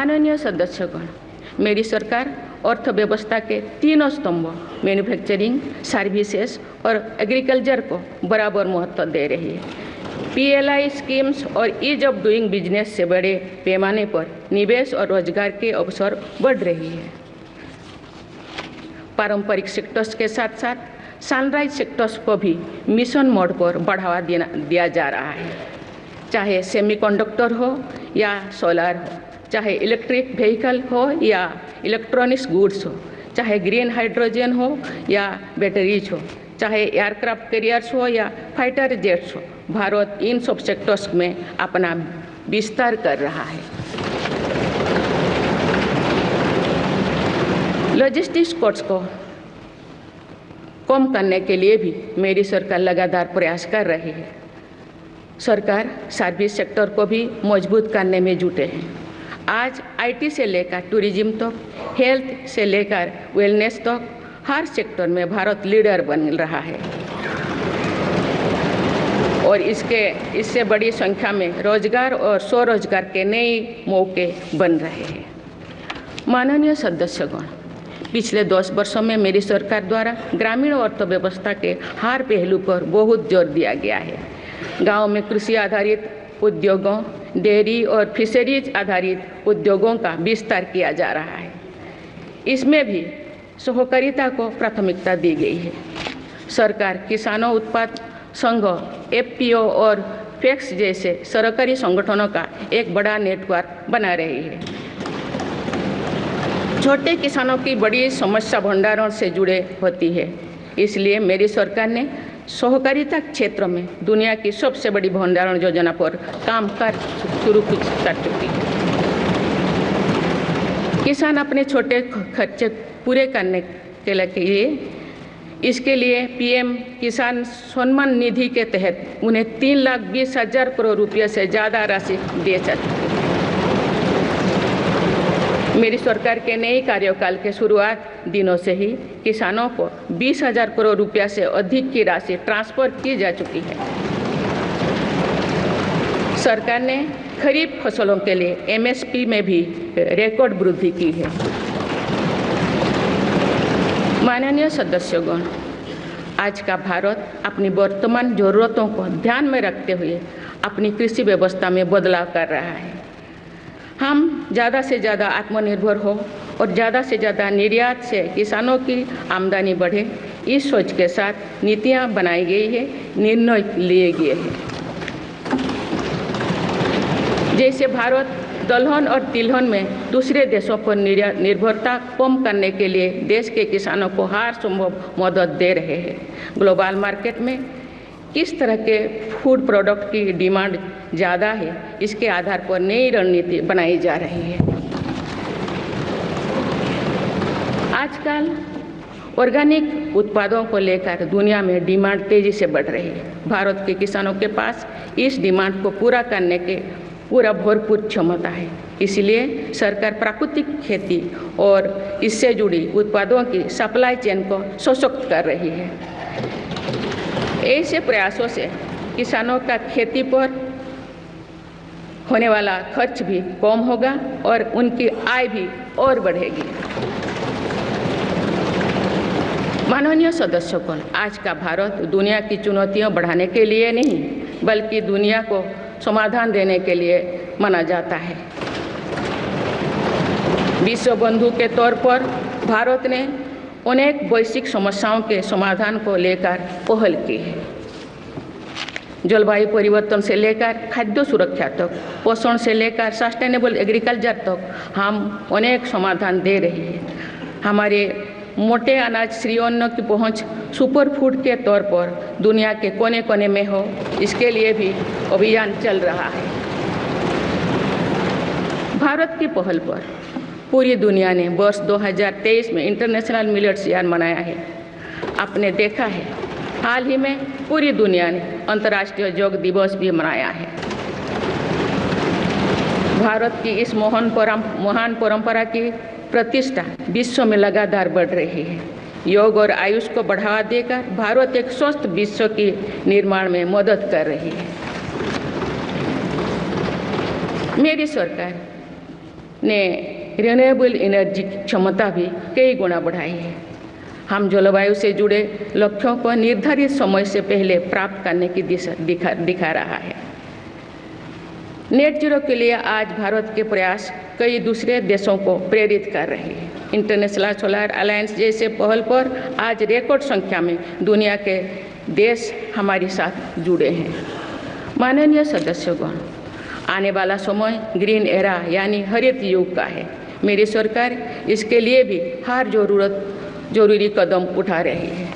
माननीय सदस्यगण, मेरी सरकार अर्थव्यवस्था के तीनों स्तंभों मैन्युफैक्चरिंग, सर्विसेज और एग्रीकल्चर को बराबर महत्व दे रही है। PLI स्कीम्स और ईज ऑफ डूइंग बिजनेस से बड़े पैमाने पर निवेश और रोजगार के अवसर बढ़ रही है। पारंपरिक सेक्टर्स के साथ साथ सनराइज सेक्टर्स को भी मिशन मोड पर बढ़ावा दिया जा रहा है, चाहे सेमीकंडक्टर हो या सोलर हो, चाहे इलेक्ट्रिक व्हीकल हो या इलेक्ट्रॉनिक्स गुड्स हो, चाहे ग्रीन हाइड्रोजन हो या बैटरीज हो, चाहे एयरक्राफ्ट कैरियर्स हो या फाइटर जेट्स हो। भारत इन सब सेक्टर्स में अपना विस्तार कर रहा है। लॉजिस्टिक्स कॉस्ट को कम करने के लिए भी मेरी सरकार लगातार प्रयास कर रही है। सरकार सर्विस सेक्टर को भी मजबूत करने में जुटे हैं। आज IT से लेकर टूरिज्म तक, हेल्थ से लेकर वेलनेस तक हर सेक्टर में भारत लीडर बन रहा है और इससे बड़ी संख्या में रोजगार और स्वरोजगार के नए मौके बन रहे हैं। माननीय सदस्यगण, पिछले 10 वर्षों में मेरी सरकार द्वारा ग्रामीण अर्थव्यवस्था के हर पहलू पर बहुत जोर दिया गया है। गांव में कृषि आधारित उद्योगों, डेयरी और फिशरीज आधारित उद्योगों का विस्तार किया जा रहा है। इसमें भी सहकारिता को प्राथमिकता दी गई है। सरकार किसानों उत्पाद संघ, FPO और FACTS जैसे सरकारी संगठनों का एक बड़ा नेटवर्क बना रही है। छोटे किसानों की बड़ी समस्या भंडारण से जुड़े होती है, इसलिए मेरी सरकार ने सहकारिता क्षेत्र में दुनिया की सबसे बड़ी भंडारण योजना पर काम शुरू कर चुकी है। किसान अपने छोटे खर्चे पूरे करने के लिए इसके लिए PM किसान सम्मान निधि के तहत उन्हें 3,20,000 करोड़ रुपये से ज़्यादा राशि दे सकती है। मेरी सरकार के नए कार्यकाल के शुरुआत दिनों से ही किसानों को 20,000 करोड़ रुपया से अधिक की राशि ट्रांसफर की जा चुकी है। सरकार ने खरीफ फसलों के लिए MSP में भी रिकॉर्ड वृद्धि की है। माननीय सदस्यगण, आज का भारत अपनी वर्तमान जरूरतों को ध्यान में रखते हुए अपनी कृषि व्यवस्था में बदलाव कर रहा है। हम ज़्यादा से ज़्यादा आत्मनिर्भर हो और ज़्यादा से ज़्यादा निर्यात से किसानों की आमदनी बढ़े, इस सोच के साथ नीतियाँ बनाई गई है, निर्णय लिए गए हैं। जैसे भारत दलहन और तिलहन में दूसरे देशों पर निर्भरता कम करने के लिए देश के किसानों को हर संभव मदद दे रहे हैं। ग्लोबल मार्केट में किस तरह के फूड प्रोडक्ट की डिमांड ज़्यादा है, इसके आधार पर नई रणनीति बनाई जा रही है। आजकल ऑर्गेनिक उत्पादों को लेकर दुनिया में डिमांड तेज़ी से बढ़ रही है। भारत के किसानों के पास इस डिमांड को पूरा करने के पूरा भरपूर क्षमता है, इसलिए सरकार प्राकृतिक खेती और इससे जुड़ी उत्पादों की सप्लाई चेन को सशक्त कर रही है। ऐसे प्रयासों से किसानों का खेती पर होने वाला खर्च भी कम होगा और उनकी आय भी और बढ़ेगी। माननीय सदस्यगण, आज का भारत दुनिया की चुनौतियां बढ़ाने के लिए नहीं बल्कि दुनिया को समाधान देने के लिए माना जाता है। विश्व बंधु के तौर पर भारत ने अनेक वैश्विक समस्याओं के समाधान को लेकर पहल की है। जलवायु परिवर्तन से लेकर खाद्य सुरक्षा तक, पोषण से लेकर सस्टेनेबल एग्रीकल्चर तक हम अनेक समाधान दे रहे हैं। हमारे मोटे अनाज श्रीअन्न की पहुंच सुपर फूड के तौर पर दुनिया के कोने कोने में हो, इसके लिए भी अभियान चल रहा है। भारत की पहल पर पूरी दुनिया ने वर्ष 2023 में इंटरनेशनल मिलेट्स ईयर मनाया है। आपने देखा है, हाल ही में पूरी दुनिया ने अंतर्राष्ट्रीय योग दिवस भी मनाया है। भारत की इस महान परंपरा की प्रतिष्ठा विश्व में लगातार बढ़ रही है। योग और आयुष को बढ़ावा देकर भारत एक स्वस्थ विश्व के निर्माण में मदद कर रही है। मेरी सरकार ने रिन्यूएबल एनर्जी की क्षमता भी कई गुना बढ़ाई है। हम जलवायु से जुड़े लक्ष्यों को निर्धारित समय से पहले प्राप्त करने की दिशा दिखा रहा है। नेट जीरो के लिए आज भारत के प्रयास कई दूसरे देशों को प्रेरित कर रहे हैं। इंटरनेशनल सोलर अलायंस जैसे पहल पर आज रिकॉर्ड संख्या में दुनिया के देश हमारे साथ जुड़े हैं। माननीय सदस्यगण, आने वाला समय ग्रीन एरा यानी हरित युग का है। मेरी सरकार इसके लिए भी हर जरूरी कदम उठा रही है।